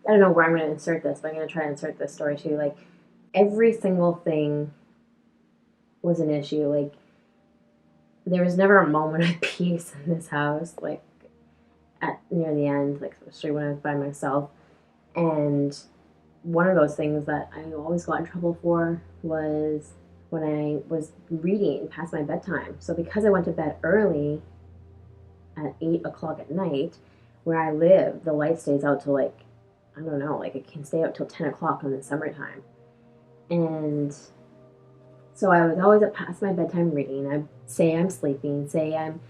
I don't know where I'm going to insert this, but I'm going to try to insert this story too. Like, every single thing was an issue. Like, there was never a moment of peace in this house, like, at near the end, like, especially when I was by myself. And one of those things that I always got in trouble for was when I was reading past my bedtime. So because I went to bed early at 8 o'clock at night, where I live, the light stays out till like, I don't know, like it can stay out till 10 o'clock in the summertime. And so I was always at past my bedtime reading. I say I'm sleeping, say I'm,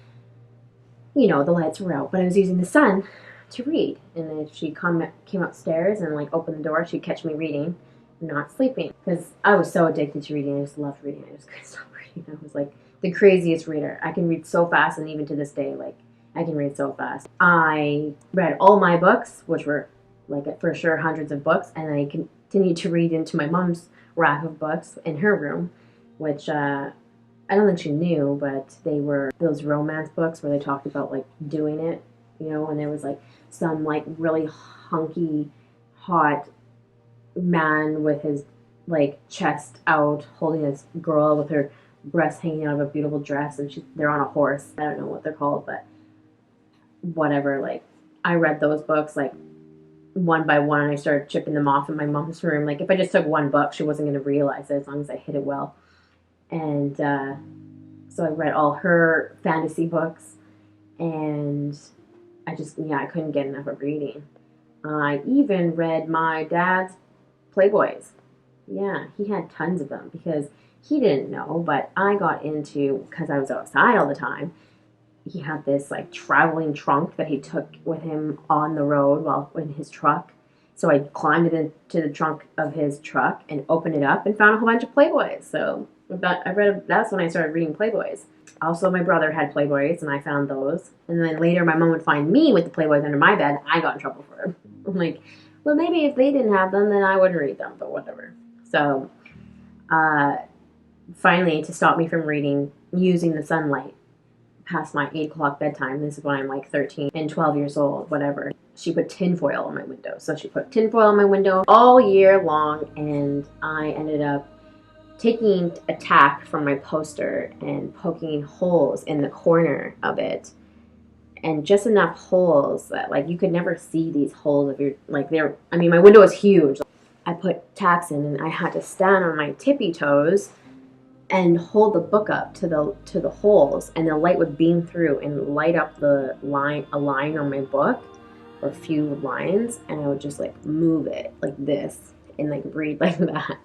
the lights were out, but I was using the sun to read. And then if she came upstairs and like opened the door, she'd catch me reading, not sleeping. Because I was so addicted to reading. I just loved reading. I just couldn't stop reading. I was like the craziest reader. I can read so fast, and even to this day, like I can read so fast. I read all my books, which were like for sure hundreds of books, and I continued to read into my mom's rack of books in her room, which I don't think she knew, but they were those romance books where they talked about like doing it, and there was like some like really hunky, hot man with his like chest out holding this girl with her breasts hanging out of a beautiful dress, and they're on a horse. I don't know what they're called, but whatever. Like, I read those books like one by one, and I started chipping them off in my mom's room. Like, if I just took one book, she wasn't going to realize it as long as I hid it well. And so I read all her fantasy books, and I couldn't get enough of reading. I even read my dad's Playboys. Yeah, he had tons of them because he didn't know, but I got into, because I was outside all the time, he had this like traveling trunk that he took with him on the road while in his truck. So I climbed into the trunk of his truck and opened it up and found a whole bunch of Playboys. So that's when I started reading Playboys. Also, my brother had Playboys, and I found those. And then later, my mom would find me with the Playboys under my bed. I got in trouble for it. I'm like, well, maybe if they didn't have them, then I wouldn't read them, but whatever. So, finally, to stop me from reading using the sunlight past my 8 o'clock bedtime, this is when I'm like 13 and 12 years old, whatever, she put tinfoil on my window. So she put tinfoil on my window all year long, and I ended up taking a tack from my poster and poking holes in the corner of it, and just enough holes that like you could never see these holes if you're like there. I mean, my window was huge. I put tacks in, and I had to stand on my tippy toes and hold the book up to the holes, and the light would beam through and light up a line on my book, or a few lines, and I would just like move it like this and like read like that.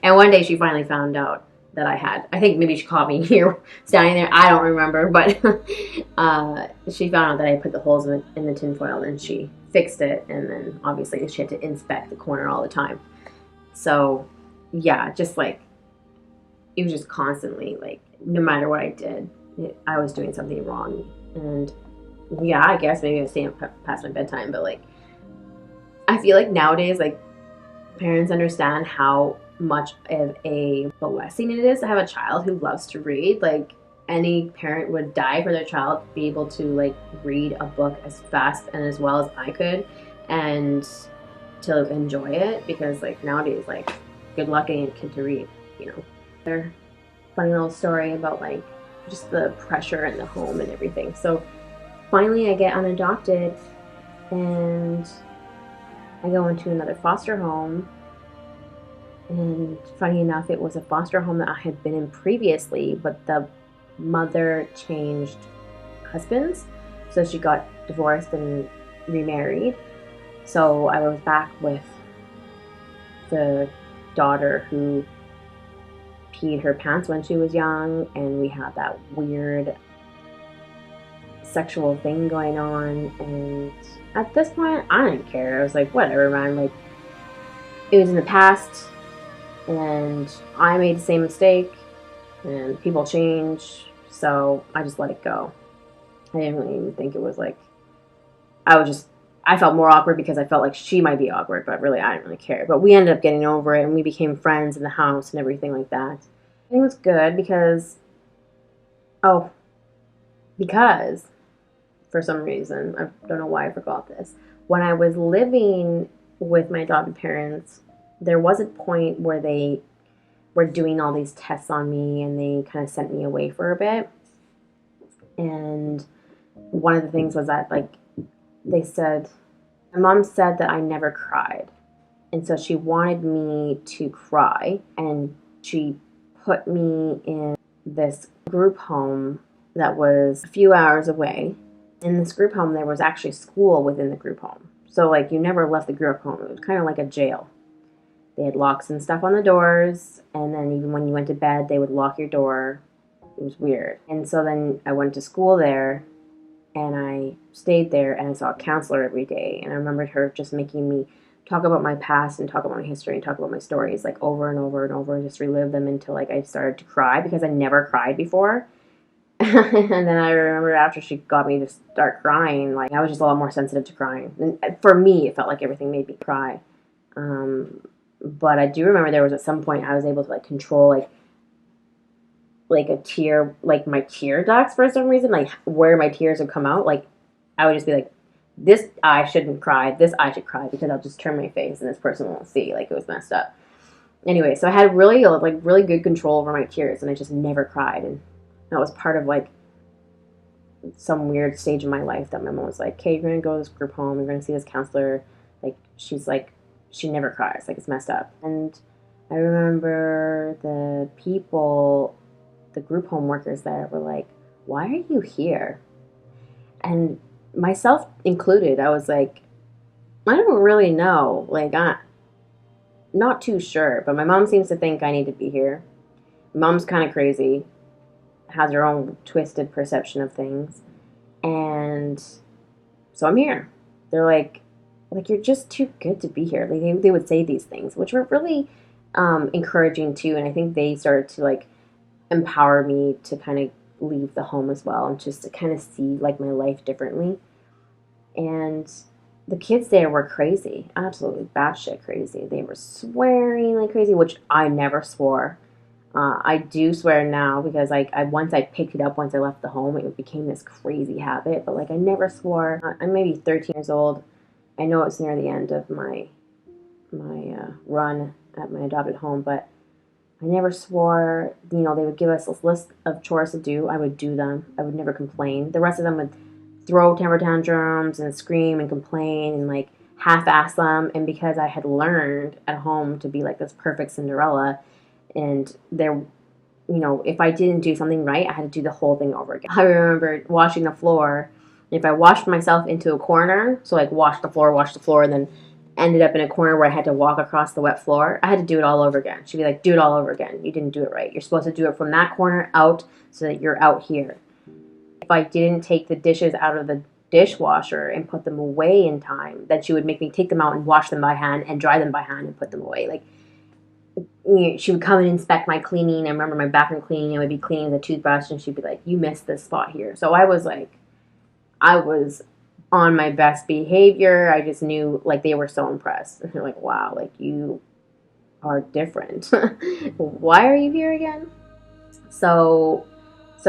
And one day she finally found out that I think maybe she caught me here standing there, I don't remember, but she found out that I put the holes in the tinfoil, and she fixed it, and then obviously she had to inspect the corner all the time. So yeah, just like it was just constantly like, no matter what I did, I was doing something wrong. And yeah, I guess maybe I was staying past my bedtime, but like I feel like nowadays, like, parents understand how much of a blessing it is to have a child who loves to read. Like, any parent would die for their child to be able to like read a book as fast and as well as I could, and to enjoy it, because like nowadays, like, good luck getting a kid to read, you know. Their funny little story about like just the pressure in the home and everything. So finally I get unadopted, and I go into another foster home. And funny enough, it was a foster home that I had been in previously, but the mother changed husbands. So she got divorced and remarried. So I was back with the daughter who peed her pants when she was young, and we had that weird sexual thing going on. And at this point, I didn't care. I was like, whatever, man. Like, it was in the past, and I made the same mistake, and people change, so I just let it go. I didn't really even think it was like, I felt more awkward because I felt like she might be awkward, but really I didn't really care. But we ended up getting over it, and we became friends in the house and everything like that. I think it was good because for some reason, I don't know why I forgot this, when I was living with my adopted parents, there was a point where they were doing all these tests on me and they kind of sent me away for a bit. And one of the things was that, like, they said, my mom said that I never cried. And so she wanted me to cry, and she put me in this group home that was a few hours away. In this group home, there was actually school within the group home. So, like, you never left the group home. It was kind of like a jail. They had locks and stuff on the doors, and then even when you went to bed, they would lock your door. It was weird. And so then I went to school there, and I stayed there, and I saw a counselor every day. And I remembered her just making me talk about my past and talk about my history and talk about my stories, like, over and over and over, just relive them until, like, I started to cry because I never cried before. And then I remember after she got me to start crying, like, I was just a lot more sensitive to crying. And for me, it felt like everything made me cry. But I do remember there was at some point I was able to, like, control, like a tear, like my tear ducts for some reason, like where my tears would come out. Like, I would just be like, this eye shouldn't cry, this eye should cry, because I'll just turn my face and this person won't see. Like, it was messed up. Anyway, so I had really, like, really good control over my tears, and I just never cried. And that was part of, like, some weird stage in my life that my mom was like, okay, you're going to go to this group home, you're going to see this counselor. Like, she's like, she never cries. Like, it's messed up. And I remember the people, the group home workers there were like, why are you here? And myself included, I was like, I don't really know. Like, I'm not too sure. But my mom seems to think I need to be here. Mom's kind of crazy, has her own twisted perception of things. And so I'm here. They're like, you're just too good to be here. Like, they would say these things, which were really encouraging too. And I think they started to, like, empower me to kind of leave the home as well, and just to kind of see, like, my life differently. And the kids there were crazy, absolutely batshit crazy. They were swearing like crazy, which I never swore. I do swear now because I once I picked it up once I left the home, it became this crazy habit. But, like, I never swore. I'm maybe 13 years old. I know it's near the end of my run at my adopted home, but I never swore. You know, they would give us this list of chores to do. I would do them. I would never complain. The rest of them would throw temper tantrums and scream and complain and, like, half-ass them. And because I had learned at home to be, like, this perfect Cinderella, and there, you know, if I didn't do something right, I had to do the whole thing over again. I remember washing the floor. If I washed myself into a corner, so, like, wash the floor, and then ended up in a corner where I had to walk across the wet floor, I had to do it all over again. She'd be like, do it all over again. You didn't do it right. You're supposed to do it from that corner out so that you're out here. If I didn't take the dishes out of the dishwasher and put them away in time, then she would make me take them out and wash them by hand and dry them by hand and put them away. Like, she would come and inspect my cleaning. I remember my bathroom cleaning. I would be cleaning the toothbrush, and she'd be like, you missed this spot here. So I was on my best behavior. I just knew, like, they were so impressed. And they're like, wow, like, you are different. Why are you here again? So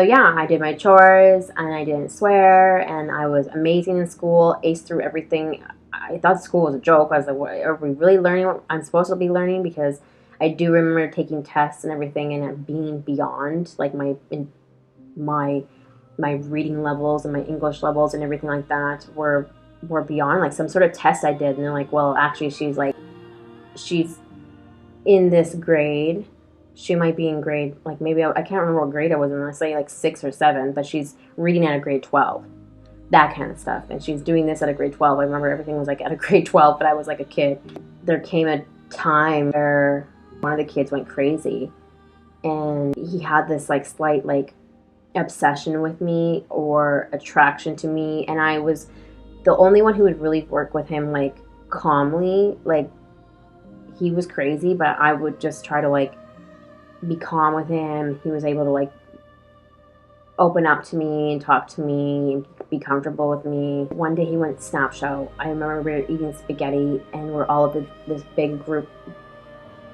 yeah, I did my chores, and I didn't swear, and I was amazing in school, aced through everything. I thought school was a joke. I was like, what, are we really learning what I'm supposed to be learning? Because I do remember taking tests and everything, and it being beyond, like, my reading levels and my English levels and everything like that were beyond, like, some sort of test I did. And they're like, well, actually, she's in this grade. She might be in grade, like, maybe, I can't remember what grade I was in. Let's say, like, 6 or 7, but she's reading at a grade 12. That kind of stuff. And she's doing this at a grade 12. I remember everything was, like, at a grade 12, but I was, like, a kid. There came a time where one of the kids went crazy, and he had this, like, slight, like, obsession with me or attraction to me, and I was the only one who would really work with him, like, calmly. Like, he was crazy, but I would just try to, like, be calm with him. He was able to, like, open up to me and talk to me and be comfortable with me. One day he went snapshot. I remember we were eating spaghetti, and we're all at this big group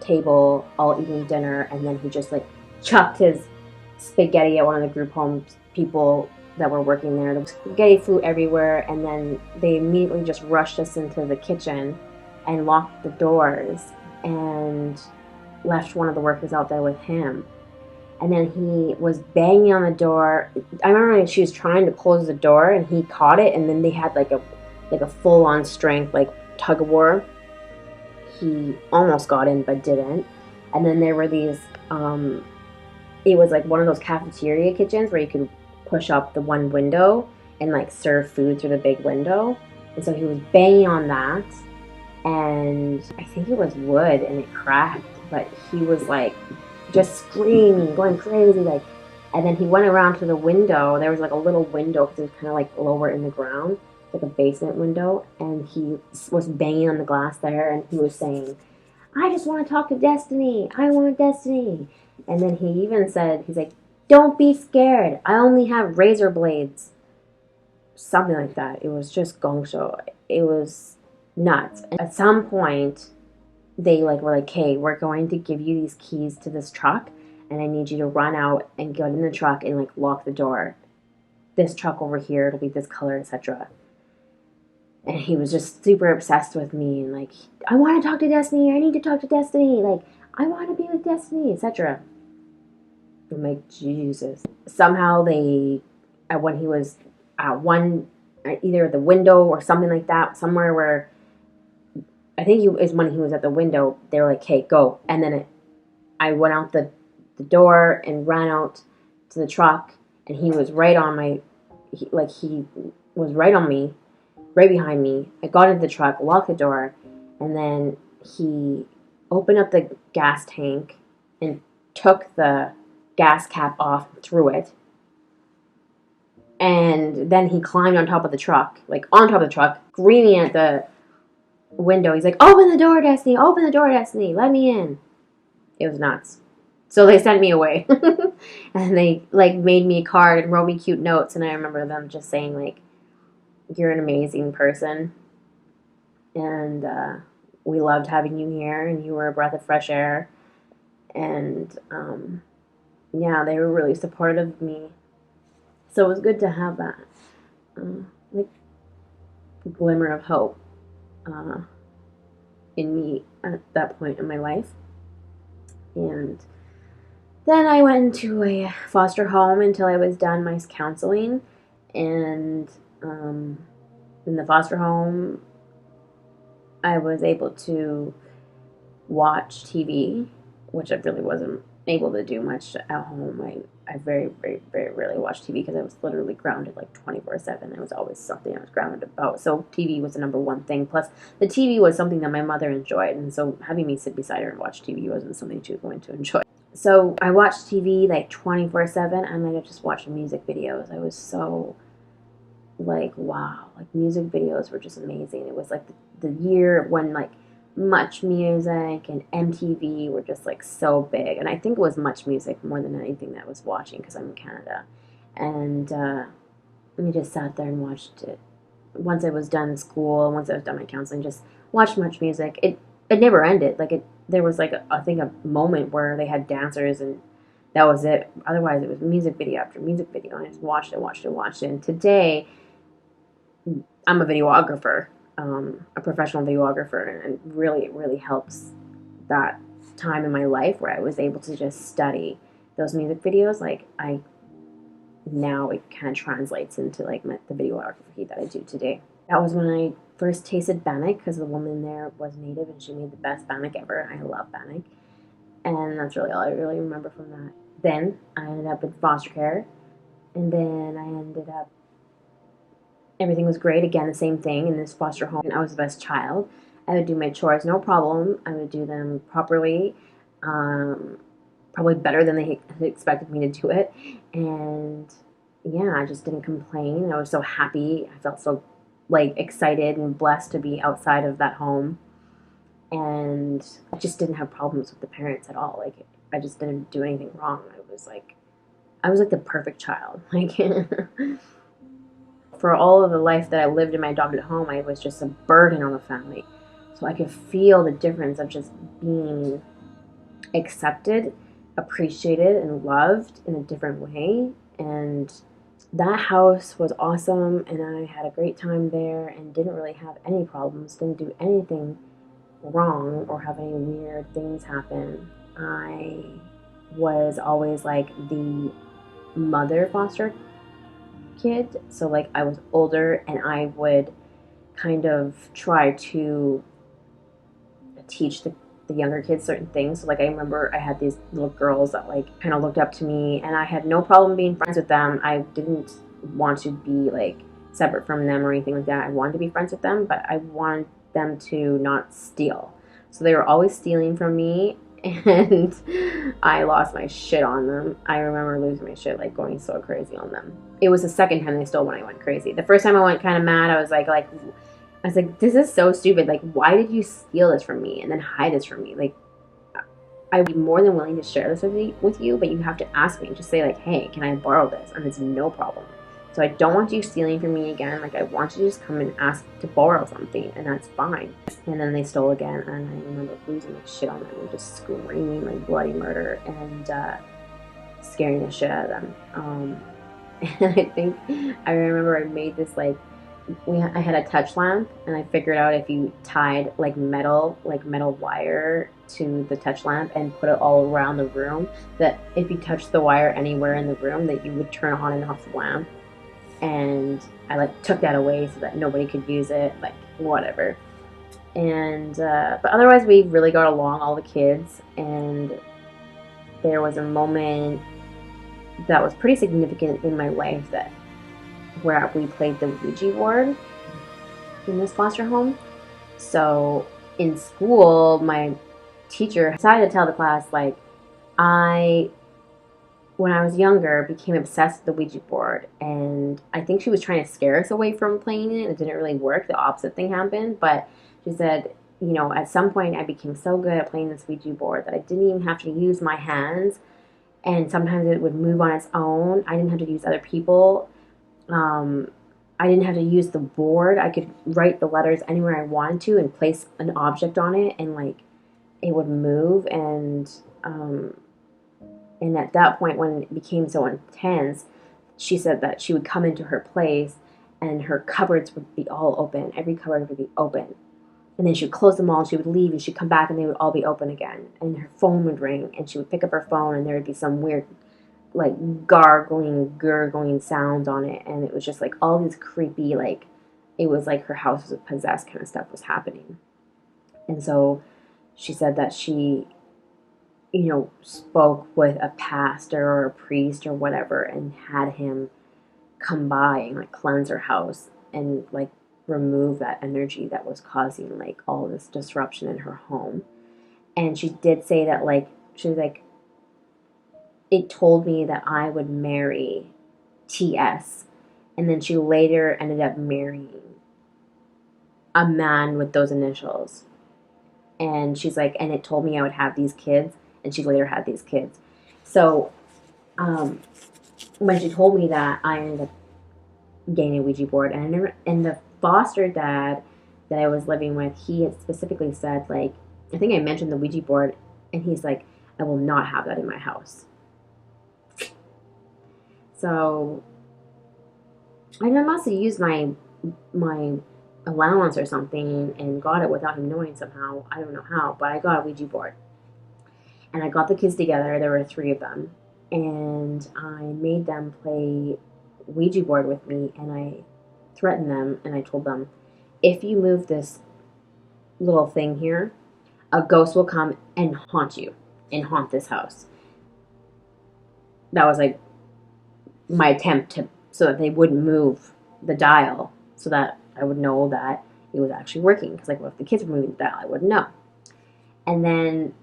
table all eating dinner, and then he just, like, chucked his spaghetti at one of the group home people that were working there. The spaghetti flew everywhere, and then they immediately just rushed us into the kitchen, and locked the doors and left one of the workers out there with him. And then he was banging on the door. I remember she was trying to close the door, and he caught it. And then they had like a full-on strength, like tug of war. He almost got in, but didn't. And then there were these. It was like one of those cafeteria kitchens where you could push up the one window and like serve food through the big window. And so he was banging on that, and I think it was wood, and it cracked. But he was like just screaming, going crazy, like. And then he went around to the window. There was like a little window because it was kind of like lower in the ground, like a basement window. And he was banging on the glass there, and he was saying, "I just want to talk to Destiny. I want Destiny." And then he even said, he's like, "Don't be scared. I only have razor blades." Something like that. It was just gong show. It was nuts. And at some point, they like were like, "Hey, we're going to give you these keys to this truck, and I need you to run out and get in the truck and like lock the door. This truck over here, it'll be this color, etc." And he was just super obsessed with me and like, "I want to talk to Destiny. I need to talk to Destiny. Like, I want to be with Destiny, etc." I'm like, Jesus. Somehow they, when he was at either at the window or something like that, somewhere where I think is when he was at the window, they were like, "Hey, go." And then I went out the door and ran out to the truck, and he was right on he was right on me, right behind me. I got into the truck, locked the door, and then he opened up the gas tank and took the gas cap off and threw it. And then he climbed on top of the truck, like on top of the truck, screaming at the window. He's like, "Open the door, Destiny! Open the door, Destiny! Let me in!" It was nuts. So they sent me away. And they like made me a card and wrote me cute notes. And I remember them just saying like, "You're an amazing person. And we loved having you here. And you were a breath of fresh air." And yeah, they were really supportive of me. So it was good to have that like glimmer of hope in me at that point in my life. And then I went into a foster home until I was done my counseling. And in the foster home, I was able to watch TV, which I really wasn't able to do much at home. I very, very, very rarely watched TV because I was literally grounded like 24/7. There was always something I was grounded about. So TV was the number one thing. Plus, the TV was something that my mother enjoyed. And so having me sit beside her and watch TV wasn't something she was going to enjoy. So I watched TV like 24/7, and like I just watched music videos. I was so like, wow, like music videos were just amazing. It was like the year when like Much Music and MTV were just like so big, and I think it was Much Music more than anything that I was watching because I'm in Canada. And we just sat there and watched it. Once I was done school, once I was done my counseling, just watched Much Music. It never ended. Like there was like I think a moment where they had dancers, and that was it. Otherwise, it was music video after music video, and I just watched it. And today, I'm a videographer, a professional videographer, and really, it really helps that time in my life where I was able to just study those music videos. Like now it kind of translates into like the videography that I do today. That was when I first tasted bannock because the woman there was native and she made the best bannock ever. And I love bannock, and that's really all I really remember from that. Then I ended up in foster care, and then I ended up. Everything was great. Again, the same thing in this foster home. I was the best child. I would do my chores, no problem. I would do them properly, probably better than they had expected me to do it. And yeah, I just didn't complain. I was so happy. I felt so like excited and blessed to be outside of that home. And I just didn't have problems with the parents at all. Like I just didn't do anything wrong. I was like the perfect child. Like for all of the life that I lived in my adopted home, I was just a burden on the family. So I could feel the difference of just being accepted, appreciated, and loved in a different way. And that house was awesome, and I had a great time there and didn't really have any problems, didn't do anything wrong or have any weird things happen, I was always like the mother foster kid. So like I was older and I would kind of try to teach the younger kids certain things. So like I remember I had these little girls that like kind of looked up to me, and I had no problem being friends with them. I didn't want to be like separate from them or anything like that. I wanted to be friends with them, but I wanted them to not steal. So they were always stealing from me, and I lost my shit on them. I remember losing my shit, like going so crazy on them. It was the second time they stole when I went crazy. The first time I went kind of mad. I was like, this is so stupid. Like, why did you steal this from me and then hide this from me? Like, I'd be more than willing to share this with you, but you have to ask me. Just say, like, hey, can I borrow this? And it's no problem. So I don't want you stealing from me again. Like, I want you to just come and ask to borrow something, and that's fine. And then they stole again, and I remember losing my shit on them and just screaming, like, bloody murder and scaring the shit out of them. And I remember I made this, like, I had a touch lamp, and I figured out if you tied like metal wire to the touch lamp and put it all around the room, that if you touched the wire anywhere in the room, that you would turn on and off the lamp. And I like took that away so that nobody could use it, like whatever. And but otherwise we really got along, all the kids. And there was a moment that was pretty significant in my life that where we played the Ouija board in this foster home. So in school, my teacher decided to tell the class, like, when I was younger, became obsessed with the Ouija board. And I think she was trying to scare us away from playing it. It didn't really work. The opposite thing happened. But she said, you know, at some point I became so good at playing this Ouija board that I didn't even have to use my hands. And sometimes it would move on its own. I didn't have to use other people. I didn't have to use the board. I could write the letters anywhere I wanted to and place an object on it, and like it would move. And at that point, when it became so intense, she said that she would come into her place and her cupboards would be all open. Every cupboard would be open. And then she would close them all, and she would leave, and she'd come back, and they would all be open again. And her phone would ring, and she would pick up her phone, and there would be some weird like gurgling sounds on it, and it was just like all these creepy, like it was like her house was possessed kind of stuff was happening. And so she said that she, you know, spoke with a pastor or a priest or whatever and had him come by and like cleanse her house and like remove that energy that was causing like all this disruption in her home. And she did say that, like, she was like, it told me that I would marry TS. And then she later ended up marrying a man with those initials. And she's like, and it told me I would have these kids. And she later had these kids. So when she told me that, I ended up getting a Ouija board. And the foster dad that I was living with, he had specifically said, like, I think I mentioned the Ouija board. And he's like, I will not have that in my house. So I must have used my allowance or something and got it without him knowing somehow. I don't know how, but I got a Ouija board. And I got the kids together. There were 3 of them. And I made them play Ouija board with me, and I threatened them, and I told them, if you move this little thing here, a ghost will come and haunt you and haunt this house. That was like my attempt to, so that they wouldn't move the dial, so that I would know that it was actually working. Because like, well, if the kids were moving the dial, I wouldn't know. And then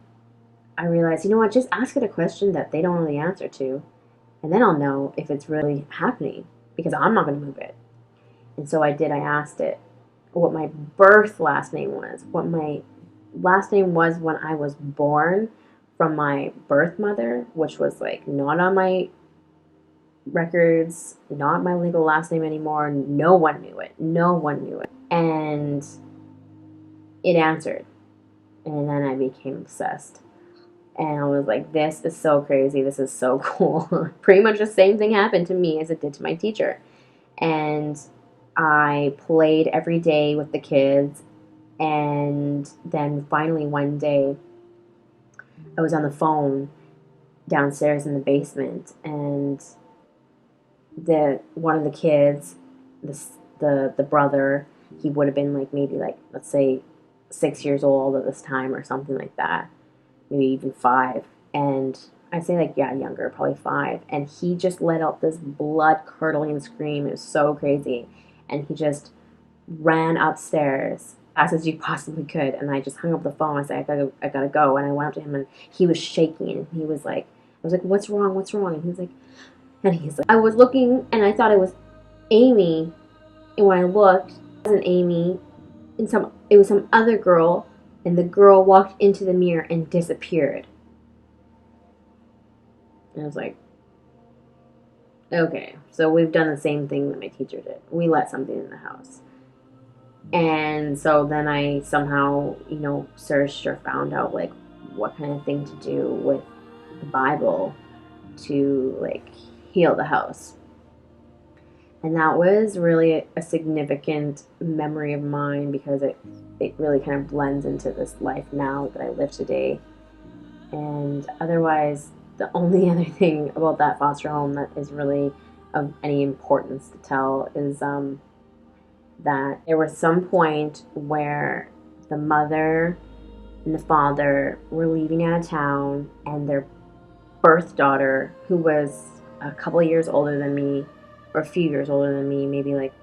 I realized, you know what, just ask it a question that they don't know the answer to, and then I'll know if it's really happening, because I'm not going to move it. And so I did. I asked it what my birth last name was, what my last name was when I was born from my birth mother, which was like not on my records, not my legal last name anymore. No one knew it. No one knew it. And it answered. And then I became obsessed. And I was like, this is so crazy. This is so cool. Pretty much the same thing happened to me as it did to my teacher. And I played every day with the kids. And then finally one day, I was on the phone downstairs in the basement, and one of the kids, the brother, he would have been like maybe like, let's say 6 years old at this time or something like that, maybe even 5. And I'd say like, yeah, younger, probably 5. And he just let out this blood curdling scream. It was so crazy. And he just ran upstairs fast as you possibly could. And I just hung up the phone. I said, I gotta go. And I went up to him, and he was shaking. And he was like, I was like, what's wrong? What's wrong? And he's like, I was looking and I thought it was Amy. And when I looked, it wasn't Amy. It was some other girl. And the girl walked into the mirror and disappeared. And I was like, okay, so we've done the same thing that my teacher did. We let something in the house. And so then I somehow, searched or found out, like, what kind of thing to do with the Bible to, like, heal the house. And that was really a significant memory of mine, because it really kind of blends into this life now that I live today. And otherwise, the only other thing about that foster home that is really of any importance to tell is that there was some point where the mother and the father were leaving out of town, and their birth daughter, who was a couple of years older than me, or a few years older than me, maybe like,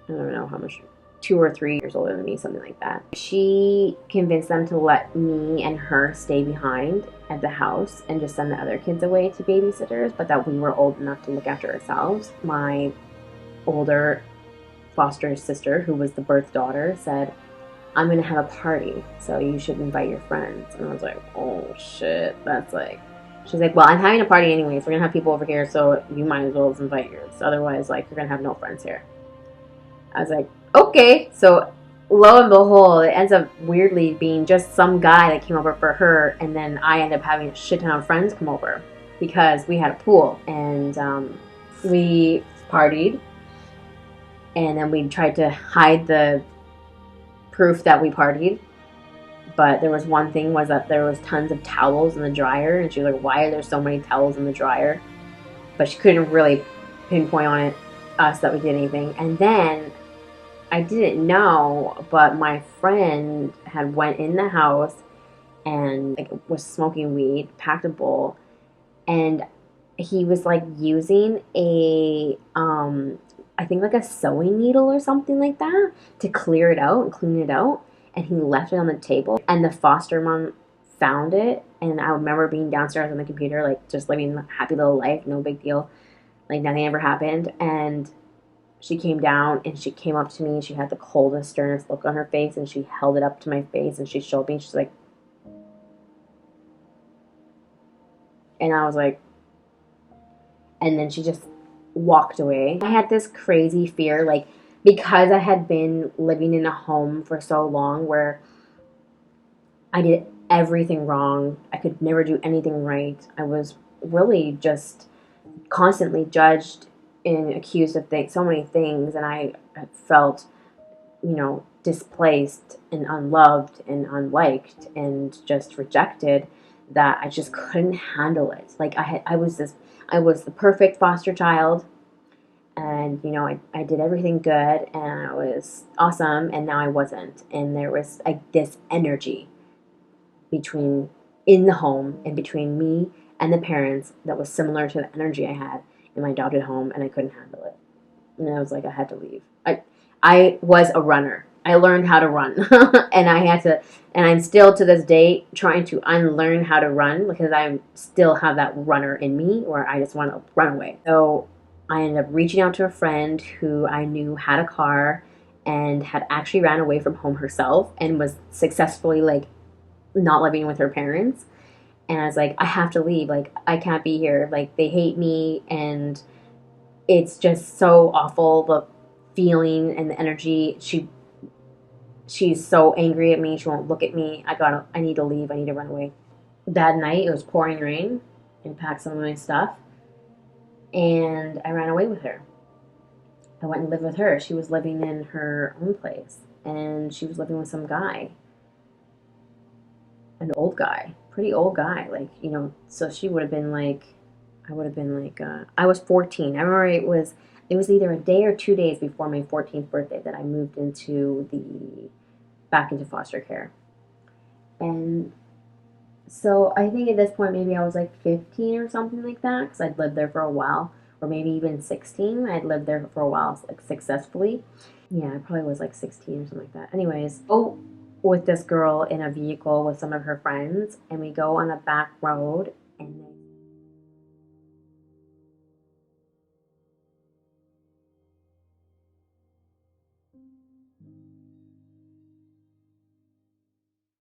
I don't know how much, 2 or 3 years older than me, something like that. She convinced them to let me and her stay behind at the house and just send the other kids away to babysitters, but that we were old enough to look after ourselves. My older foster sister, who was the birth daughter, said, I'm going to have a party, so you should invite your friends. And I was like, oh shit, that's like... She's like, well, I'm having a party anyways. We're going to have people over here, so you might as well invite yours. Otherwise, like, you're going to have no friends here. I was like, okay. So, lo and behold, it ends up weirdly being just some guy that came over for her, and then I end up having a shit ton of friends come over because we had a pool. And we partied, and then we tried to hide the proof that we partied. But there was one thing, was that there was tons of towels in the dryer, and she was like, why are there so many towels in the dryer? But she couldn't really pinpoint on us that we did anything. And then I didn't know, but my friend had went in the house and like was smoking weed, packed a bowl, and he was like using a I think like a sewing needle or something like that to clear it out and clean it out. And he left it on the table, and the foster mom found it. And I remember being downstairs on the computer, like just living a happy little life, no big deal, like nothing ever happened. And she came down and she came up to me, and she had the coldest, sternest look on her face, and she held it up to my face and she showed me, and she's like, and I was like, and then she just walked away. I had this crazy fear, like, because I had been living in a home for so long where I did everything wrong. I could never do anything right. I was really just constantly judged and accused of so many things, and I felt, displaced and unloved and unliked and just rejected, that I just couldn't handle it. Like I was the perfect foster child. And, I did everything good, and I was awesome, and now I wasn't. And there was like this energy in the home and between me and the parents that was similar to the energy I had in my adopted home, and I couldn't handle it. And I was like, I had to leave. I was a runner. I learned how to run, and I'm still to this day trying to unlearn how to run, because I still have that runner in me where I just want to run away. So I ended up reaching out to a friend who I knew had a car and had actually ran away from home herself and was successfully, like, not living with her parents. And I was like, I have to leave. Like, I can't be here. Like, they hate me, and it's just so awful, the feeling and the energy. She's so angry at me. She won't look at me. I need to leave. I need to run away. That night, it was pouring rain. I packed some of my stuff, and I ran away with her. I went and lived with her. She was living in her own place. and she was living with some guy, an old guy, pretty old guy, like, you know, so she would have been like, I would have been like, I was 14. I remember it was either a day or 2 days before my 14th birthday that I moved back into foster care. And so I think at this point maybe I was like 15 or something like that, because I'd lived there for a while, or maybe even 16. I'd lived there for a while, like, successfully. Yeah, I probably was like 16 or something like that. Anyways, with this girl in a vehicle with some of her friends, and we go on a back road,